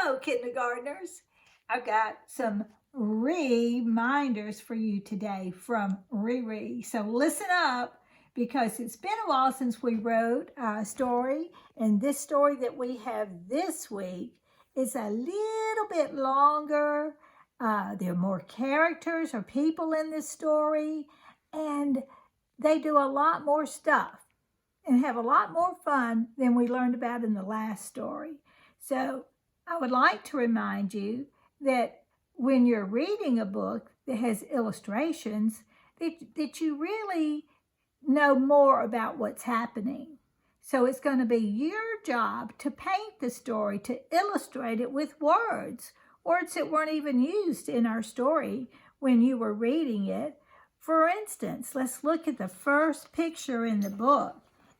Hello, kindergartners. I've got some reminders for you today from Riri. So listen up because it's been a while since we wrote a story, and this story that we have this week is a little bit longer. There are more characters or people in this story, and they do a lot more stuff and have a lot more fun than we learned about in the last story. So I would like to remind you that when you're reading a book that has illustrations, that you really know more about what's happening. So it's going to be your job to paint the story, to illustrate it with words that weren't even used in our story when you were reading it. For instance, let's look at the first picture in the book,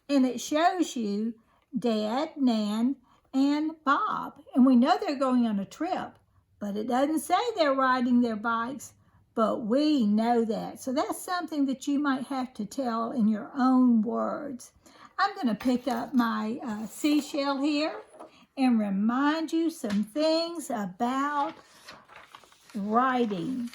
and it shows you Dad, Nan, and Bob. And we know they're going on a trip, but it doesn't say they're riding their bikes, but we know that. So that's something that you might have to tell in your own words. I'm going to pick up my seashell here and remind you some things about writing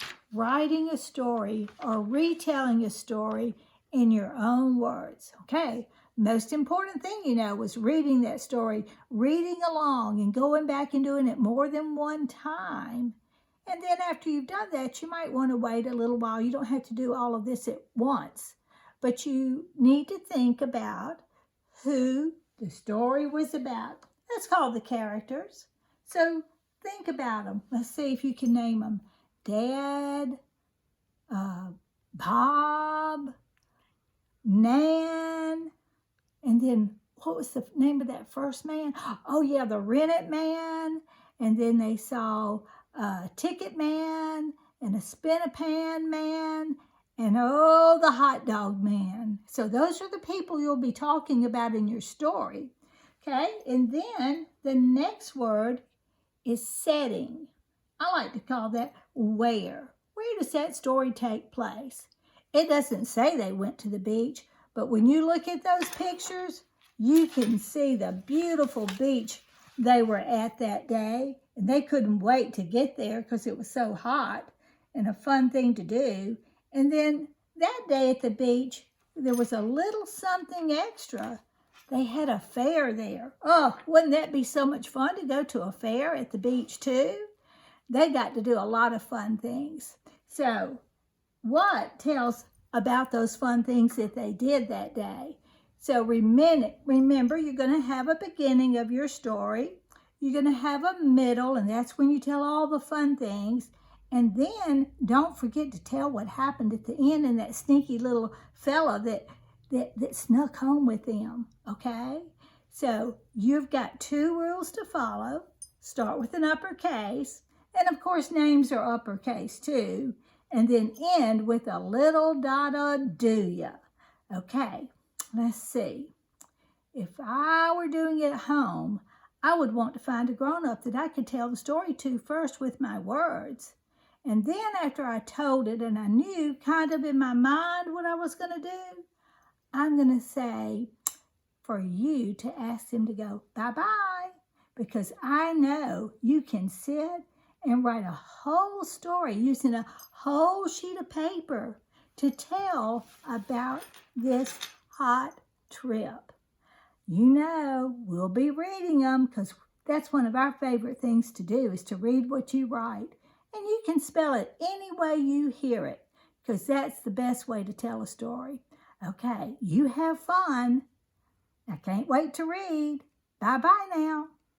a story or retelling a story in your own words. Okay. Most important thing, was reading that story, reading along and going back and doing it more than one time. And then after you've done that, you might want to wait a little while. You don't have to do all of this at once, but you need to think about who the story was about. That's called the characters. So think about them. Let's see if you can name them. Dad, Bob, Nan, and then what was the name of that first man? Oh, yeah, the Rennet Man. And then they saw a Ticket Man and a Spin-a-Pan Man and, the Hot Dog Man. So those are the people you'll be talking about in your story. Okay, and then the next word is setting. I like to call that where. Where does that story take place? It doesn't say they went to the beach, but when you look at those pictures, you can see the beautiful beach they were at that day. And they couldn't wait to get there because it was so hot and a fun thing to do. And then that day at the beach, there was a little something extra. They had a fair there. Oh, wouldn't that be so much fun to go to a fair at the beach too? They got to do a lot of fun things. So what tells about those fun things that they did that day? So remember, you're going to have a beginning of your story. You're going to have a middle, and that's when you tell all the fun things. And then don't forget to tell what happened at the end and that sneaky little fella that snuck home with them, okay? So you've got 2 rules to follow. Start with an uppercase, and of course names are uppercase too, and then end with a little do ya. Okay, let's see. If I were doing it at home, I would want to find a grown-up that I could tell the story to first with my words. And then after I told it and I knew kind of in my mind what I was going to do, I'm going to say for you to ask them to go bye-bye, because I know you can sit and write a whole story using a whole sheet of paper to tell about this hot trip. We'll be reading them because that's one of our favorite things to do, is to read what you write. And you can spell it any way you hear it, because that's the best way to tell a story. Okay, you have fun. I can't wait to read. Bye-bye now.